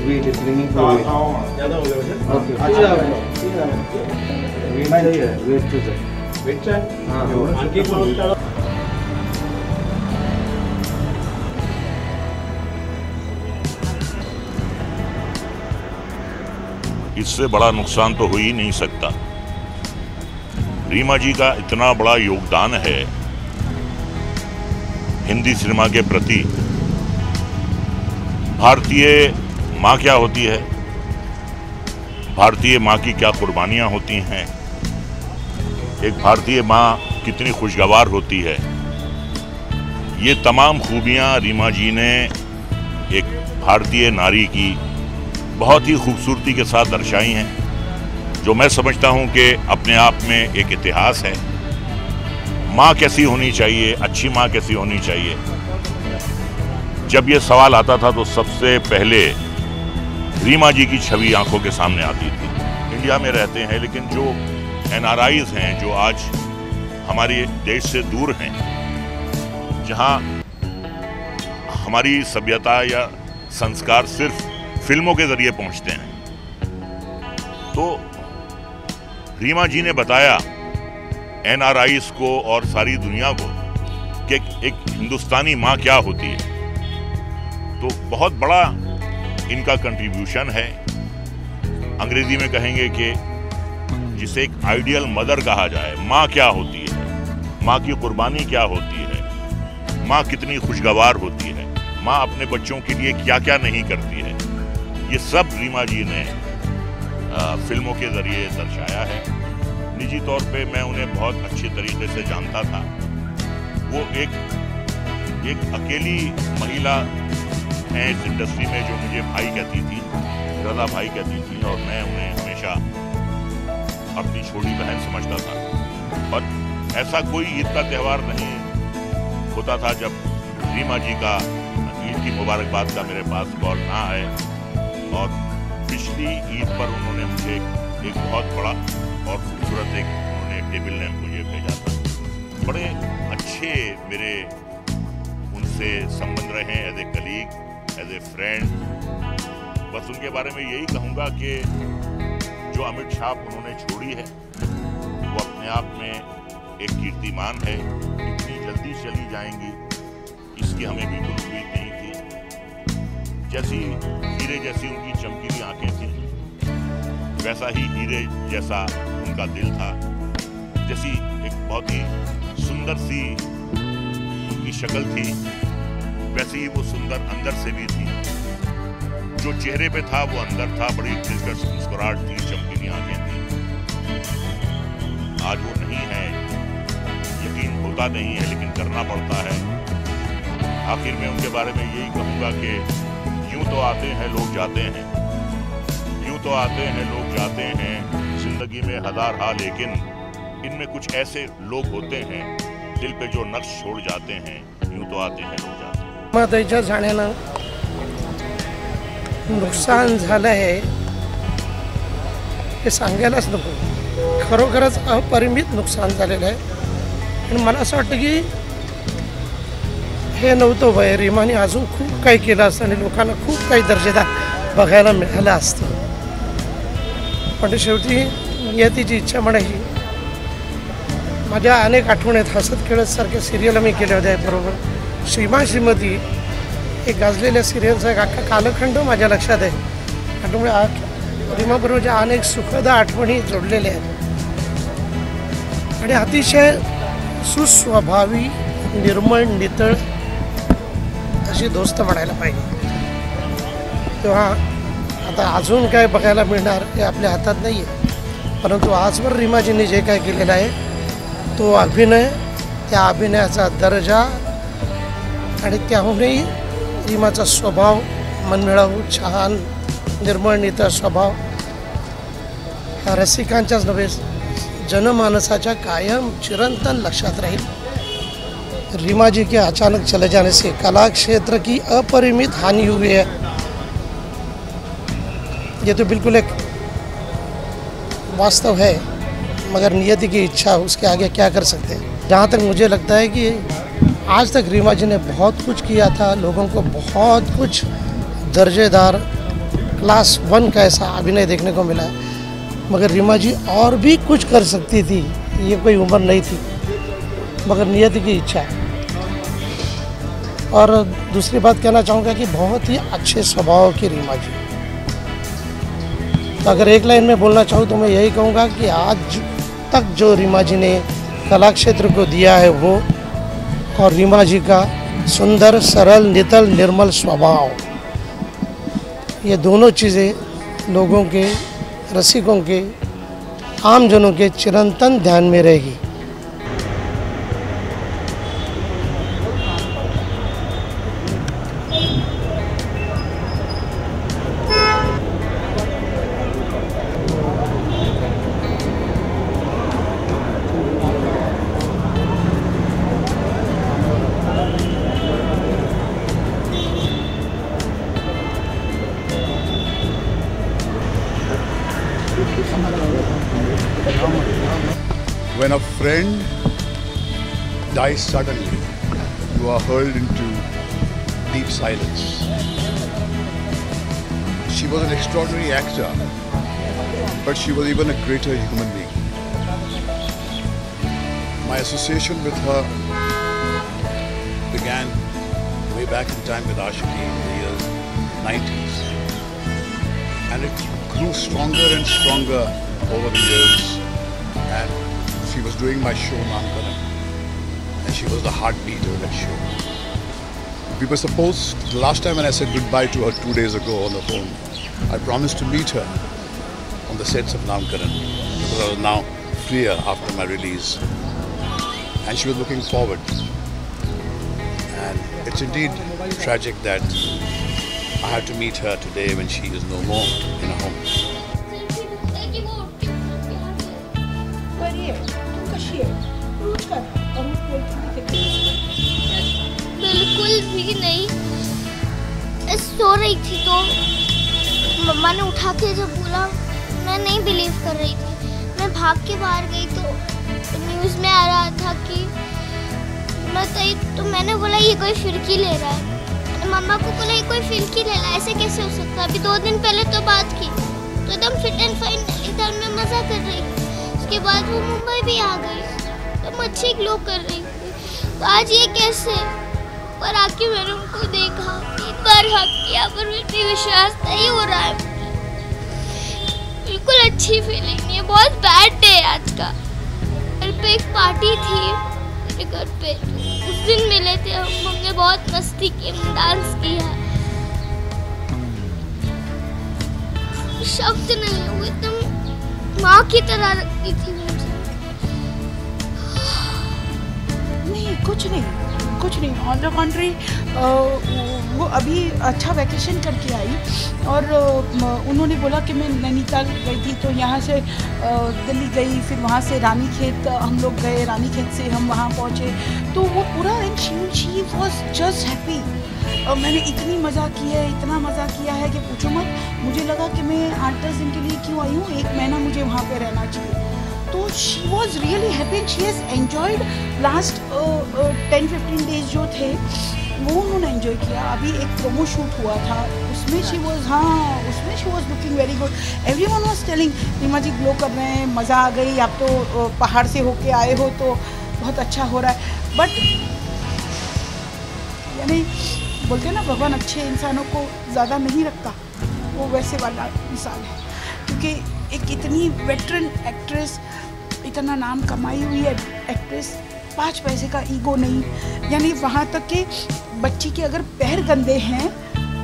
Wait, it's ringing for wait. Okay. Wait चाहिए, wait to sir. Wait चाहिए? हाँ. इससे बड़ा नुकसान तो हो ही नहीं सकता। रीमा जी का इतना बड़ा योगदान है हिंदी सिनेमा के प्रति। भारतीय माँ क्या होती है, भारतीय माँ की क्या कुर्बानियाँ होती हैं, एक भारतीय माँ कितनी खुशगवार होती है, ये तमाम खूबियाँ रीमा जी ने एक भारतीय नारी की बहुत ही खूबसूरती के साथ दर्शाई हैं, जो मैं समझता हूं कि अपने आप में एक इतिहास है। माँ कैसी होनी चाहिए, अच्छी माँ कैसी होनी चाहिए, जब ये सवाल आता था तो सबसे पहले रीमा जी की छवि आंखों के सामने आती थी। इंडिया में रहते हैं लेकिन जो NRIs हैं, जो आज हमारे देश से दूर हैं, जहां हमारी सभ्यता या संस्कार सिर्फ फिल्मों के जरिए पहुंचते हैं, तो रीमा जी ने बताया NRIs को और सारी दुनिया को कि एक हिंदुस्तानी माँ क्या होती है। तो बहुत बड़ा इनका कंट्रीब्यूशन है। अंग्रेजी में कहेंगे कि जिसे एक आइडियल मदर कहा जाए, माँ क्या होती है, माँ की कुर्बानी क्या होती है, माँ कितनी खुशगवार होती है, माँ अपने बच्चों के लिए क्या क्या नहीं करती है, ये सब रीमा जी ने फिल्मों के जरिए दर्शाया है। निजी तौर पे मैं उन्हें बहुत अच्छे तरीके से जानता था। वो एक अकेली महिला हैं इस इंडस्ट्री में जो मुझे भाई कहती थी, रजा भाई कहती थी, और मैं उन्हें हमेशा अपनी छोटी बहन समझता था। और ऐसा कोई ईद का त्यौहार नहीं होता था जब रीमा जी का ईद की मुबारकबाद का मेरे पास कॉल ना आए। और पिछली ईद पर उन्होंने मुझे एक बहुत बड़ा और खूबसूरत उन्होंने टेबल लैंप मुझे भेजा था। बड़े अच्छे मेरे उनसे संबंध रहे as a colleague, as a friend. बस उनके बारे में यही कहूँगा कि जो अमिट छाप उन्होंने छोड़ी है वो अपने आप में एक कीर्तिमान है। इतनी जल्दी चली जाएंगी इसकी हमें बिल्कुल उम्मीद नहीं थी। जैसी हीरे जैसी उनकी चमकीली आंखें थी, वैसा ही हीरे जैसा उनका दिल था। जैसी एक बहुत ही सुंदर सी उनकी शक्ल थी, वैसे ही वो सुंदर अंदर से भी थी। जो चेहरे पे था वो अंदर था। बड़ी दिलकश मुस्कुराहट थी, चमकीली आंखें थी। आज वो नहीं है, यकीन होता नहीं है, लेकिन करना पड़ता है। आखिर में उनके बारे में यही कहूँगा कि यूं तो आते हैं लोग जाते हैं, यूं तो आते हैं लोग जाते हैं, जिंदगी में हजार हाल, लेकिन इनमें कुछ ऐसे लोग होते हैं दिल पे जो नक्श छोड़ जाते हैं। यूं तो आते हैं लोग जाते हैं। माताईच्या जाण्यानं नुकसान झालं आहे हे सांगायलाच नको। खरोखरच अपरिमित नुकसान झालेलं आहे आणि मला असं वाटतं की हे नव्हतं वय, रीमाने अजून खूप काही केलं असतं आणि लोकांना खूप काही दर्जेदार बघायला मिळालं असतं। पण शेवटी नियतीची इच्छा म्हणायची। माझ्या अनेक आठवणी आहेत, हसत खेळत सारख्या सिरियल मी केल्या होत्या बरोबर। श्रीमान श्रीमती एक गाजलेल्या सिरियलचा एक अख्खा कालखंड माझ्या लक्षात आहे। त्यामुळे रीमाबरोबरच्या अनेक सुखद आठवणी जोडलेल्या आहेत आणि अतिशय सुस्वभावी, निर्मळ, नितळ अशी दोस्त म्हणायला पाहिजे। तेव्हा आता अजून काय बघायला मिळणार हे आपल्या हातात नाही आहे, परंतु आजवर रीमाजींनी जे काय केलेलं आहे तो अभिनय, त्या अभिनयाचा दर्जा आणि त्याहूनही रीमाचा स्वभाव मनमिळावू, छान, निर्मळ, नितळ स्वभाव हा रसिकांच्याच नव्हे जनमानसाच्या कायम चिरंतन लक्षात राहील। रीमा जी के अचानक चले जाने से कला क्षेत्र की अपरिमित हानि हुई है। ये तो बिल्कुल एक वास्तव है, मगर नियति की इच्छा, उसके आगे क्या कर सकते हैं। जहाँ तक मुझे लगता है कि आज तक रीमा जी ने बहुत कुछ किया था, लोगों को बहुत कुछ दर्जेदार क्लास 1 का ऐसा अभिनय देखने को मिला है। मगर रीमा जी और भी कुछ कर सकती थी, ये कोई उम्र नहीं थी, मगर नियति की इच्छा है। और दूसरी बात कहना चाहूँगा कि बहुत ही अच्छे स्वभाव की रीमा जी। तो अगर एक लाइन में बोलना चाहूँ तो मैं यही कहूँगा कि आज तक जो रीमा जी ने कला क्षेत्र को दिया है वो, और रीमा जी का सुंदर, सरल, नितल, निर्मल स्वभाव, ये दोनों चीज़ें लोगों के, रसिकों के, आमजनों के चिरंतन ध्यान में रहेगी। When a friend dies suddenly, you are hurled into deep silence. She was an extraordinary actor, but she was even a greater human being. My association with her began way back in time with Ashiki in the years 90s. And it grew stronger and stronger over the years. And she was doing my show, Namkaran. And she was the heartbeat of that show. We were supposed, the last time when I said goodbye to her 2 days ago on the phone, I promised to meet her on the sets of Namkaran, because I was now freer after my release. And she was looking forward. And it's indeed tragic that I had to meet her today when she is no more in a home. बिल्कुल भी नहीं। सो रही थी तो मम्मा ने उठा के जब बोला, मैं नहीं बिलीव कर रही थी। मैं भाग के बाहर गई तो न्यूज़ में आ रहा था कि तो मैंने बोला ये कोई फिरकी ले रहा है। मैंने मम्मा को बोला ये कोई फिरकी ले रहा है, ऐसे कैसे हो सकता है। अभी 2 दिन पहले तो बात की तो एकदम फिट एंड फाइन नैनीताल में मज़ा कर रही थी। उसके बाद वो मुंबई भी आ गई तो अच्छी ग्लो कर रही थी। तो आज ये कैसे, पर आके मैंने उनको देखा, 3 बार हक किया, पर फिर भी विश्वास नहीं हो रहा है। बिल्कुल अच्छी फीलिंग नहीं है, बहुत बैड डे आज का। घर पे एक पार्टी थी मेरे घर पे, उस दिन मिले थे हमने बहुत मस्ती की, डांस किया। शब्द नहीं हुए, एकदम माँ की तरह रखती थी मुझे। नहीं, कुछ नहीं, ऑन द कॉन्ट्री वो अभी अच्छा वैकेशन करके आई और उन्होंने बोला कि मैं नैनीताल गई थी तो यहाँ से दिल्ली गई, फिर वहाँ से रानीखेत हम लोग गए, रानीखेत से हम वहाँ पहुँचे तो वो पूरा and she was just happy. मैंने इतना मज़ा किया है कि पूछो मत। मुझे लगा कि मैं 8-10 दिन के लिए क्यों आई हूँ, 1 महीना मुझे वहाँ पे रहना चाहिए। तो she was really happy and she has enjoyed last 10-15 days जो थे वो उन्होंने एंजॉय किया। अभी एक प्रोमो शूट हुआ था उसमें she was looking very good. Everyone was telling Reema ji glow कर रहे हैं, मज़ा आ गई, आप तो पहाड़ से होके आए हो तो बहुत अच्छा हो रहा है। बट यानी बोलते हैं ना भगवान अच्छे इंसानों को ज़्यादा नहीं रखता, वो वैसे वाला मिसाल है। क्योंकि एक इतनी वेटरन एक्ट्रेस, इतना नाम कमाई हुई है एक्ट्रेस, 5 पैसे का ईगो नहीं, यानी वहाँ तक कि बच्ची के अगर पैर गंदे हैं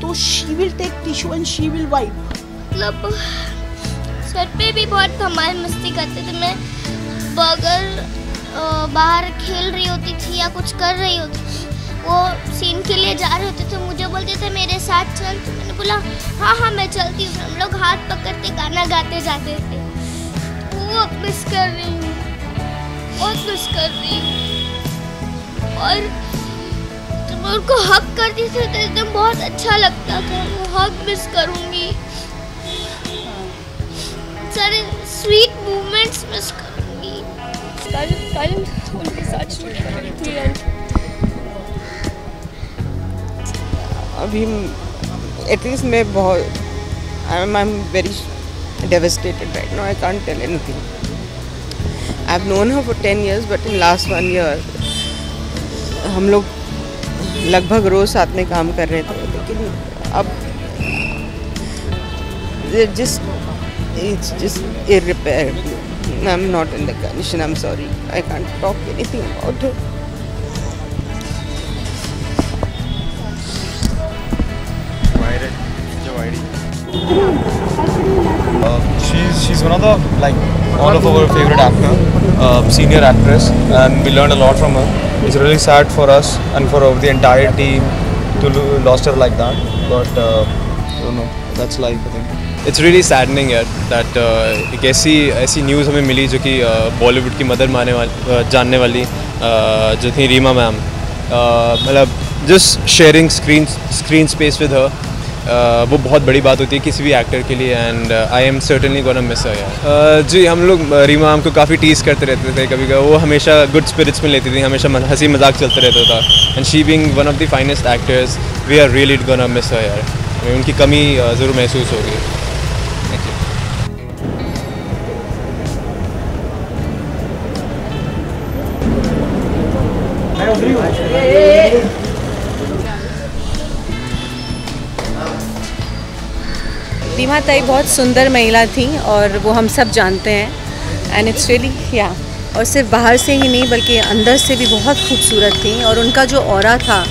तो she will take tissue and she will wipe. मतलब सर पे भी बहुत धमाल मस्ती करते थे। मैं अगर बाहर खेल रही होती थी या कुछ कर रही होती थी, वो सीन के लिए जा रहे होते थे, मुझे बोलते थे मेरे साथ चल, तो मैंने बोला हाँ मैं चलती हूँ। हम लोग हाथ पकड़ते गाना गाते जाते थे। वो मिस कर रही हूँ, बहुत मिस कर रही हूँ। और जब मैं उनको हक करती थी तो एकदम बहुत अच्छा लगता था। वो हक मिस करूँगी, सारे स्वीट मोमेंट्स मिस करूँगी। कल उनके साथ शूट कर रही थी एंड अभी एटलीस्ट मैं बहुत I am very devastated right now. I can't tell anything. I've known her for 10 years, but in last 1 year हम लोग लगभग रोज साथ में काम कर रहे थे, लेकिन अब it's just irreparable. I'm not in the condition. I'm sorry. I can't talk anything about her. She's one of the all of our favorite actor, senior actress, and we learned a lot from her. It's really sad for us and for the entire team to lost her like that. But I don't know. That's life, I think. It's really saddening यार that एक ऐसी news हमें मिली जो कि बॉलीवुड की mother जानने वाली जो थी रीमा मैम, मतलब just sharing screen space with her, वो बहुत बड़ी बात होती है किसी भी एक्टर के लिए. And I am certainly gonna miss her यार. जी हम लोग रीमा मैम को काफ़ी टीज़ करते रहते थे, कभी कभी वो हमेशा गुड स्पिरिट्स में लेती थी, हमेशा हंसी मजाक चलता रहता था. And she being one of the finest actors, we are really gonna miss her यार. उनकी कमी ज़रूर महसूस होगी. रीमा ताई बहुत सुंदर महिला थी और वो हम सब जानते हैं. एंड इट्स रियली और सिर्फ बाहर से ही नहीं बल्कि अंदर से भी बहुत खूबसूरत थी. और उनका जो ऑरा था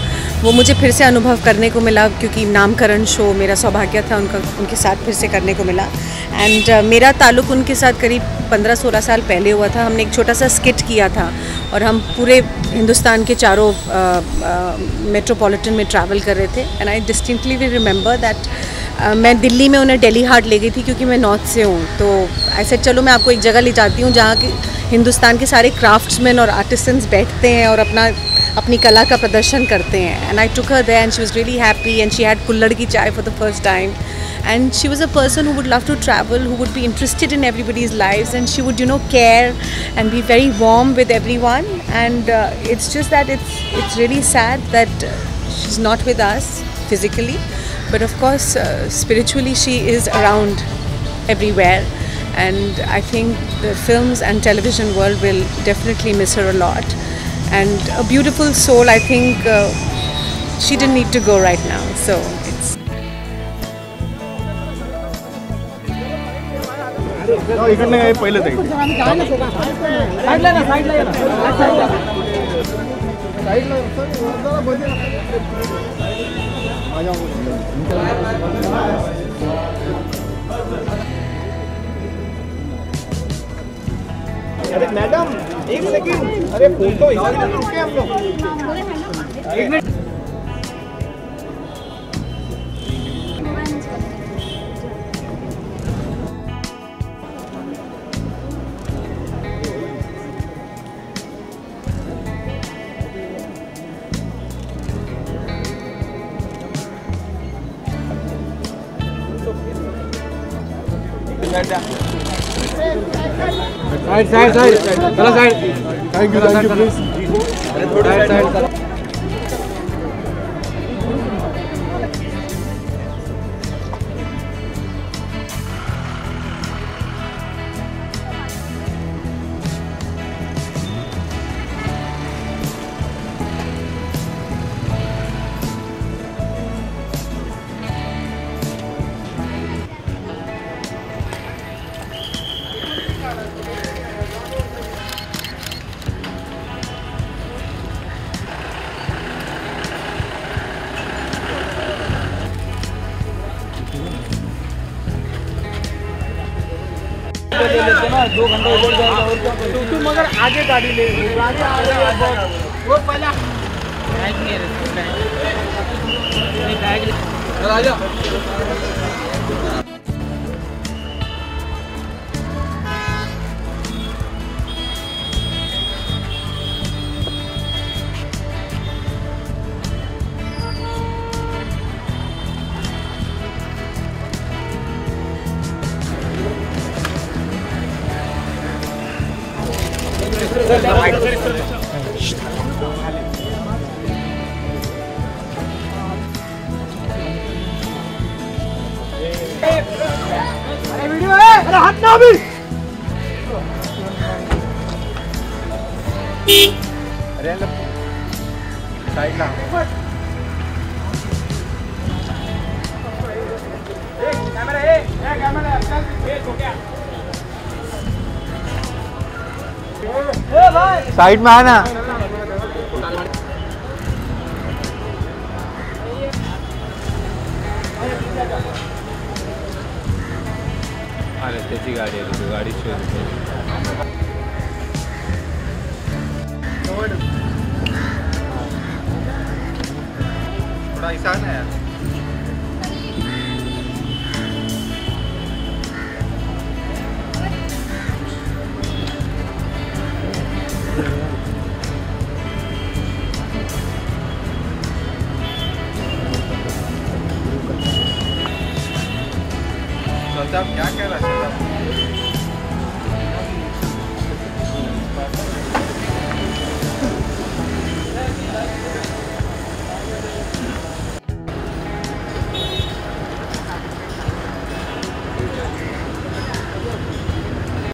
वो मुझे फिर से अनुभव करने को मिला, क्योंकि नामकरण शो मेरा सौभाग्य था उनके साथ फिर से करने को मिला. एंड मेरा ताल्लुक़ उनके साथ करीब 15-16 साल पहले हुआ था. हमने एक छोटा सा स्किट किया था और हम पूरे हिंदुस्तान के चारों मेट्रोपॉलिटन में ट्रैवल कर रहे थे. एंड आई डिस्टिंक्टली भी रिमेंबर दैट मैं दिल्ली में उन्हें दिल्ली हाट ले गई थी, क्योंकि मैं नॉर्थ से हूँ. तो ऐसे चलो मैं आपको एक जगह ले जाती हूँ जहाँ के हिंदुस्तान के सारे क्राफ्ट्समैन और आर्टिसंस बैठते हैं और अपनी कला का प्रदर्शन करते हैं. And I took her there and she was really happy and she had kulhad की chai for the first time. And she was a person who would love to travel, who would be interested in everybody's lives, and she would, care and be very warm with everyone. And it's just that it's really sad that she's not with us physically, but of course spiritually she is around everywhere. And I think the films and television world will definitely miss her a lot. And a beautiful soul. I think she didn't need to go right now. So it's. इकडनं पहिलं ते अरे madam एक second, अरे photo इसमें रुके हम लोग एक मिनट. साइड चला side. Thank you please. Side. लेते ना 2 घंटे उधर जाएगा और क्या. तो तुम मगर आगे गाड़ी ले, आगे आ रही है वो पहला बैग नहीं है, बैग चल आ जा. वीडियो है, अरे हाथ ना अभी। साइड ला। साइड में आना। अरे त्याची गाडी आहे ती गाडी शोध थोड़ा ऐसा ना यार।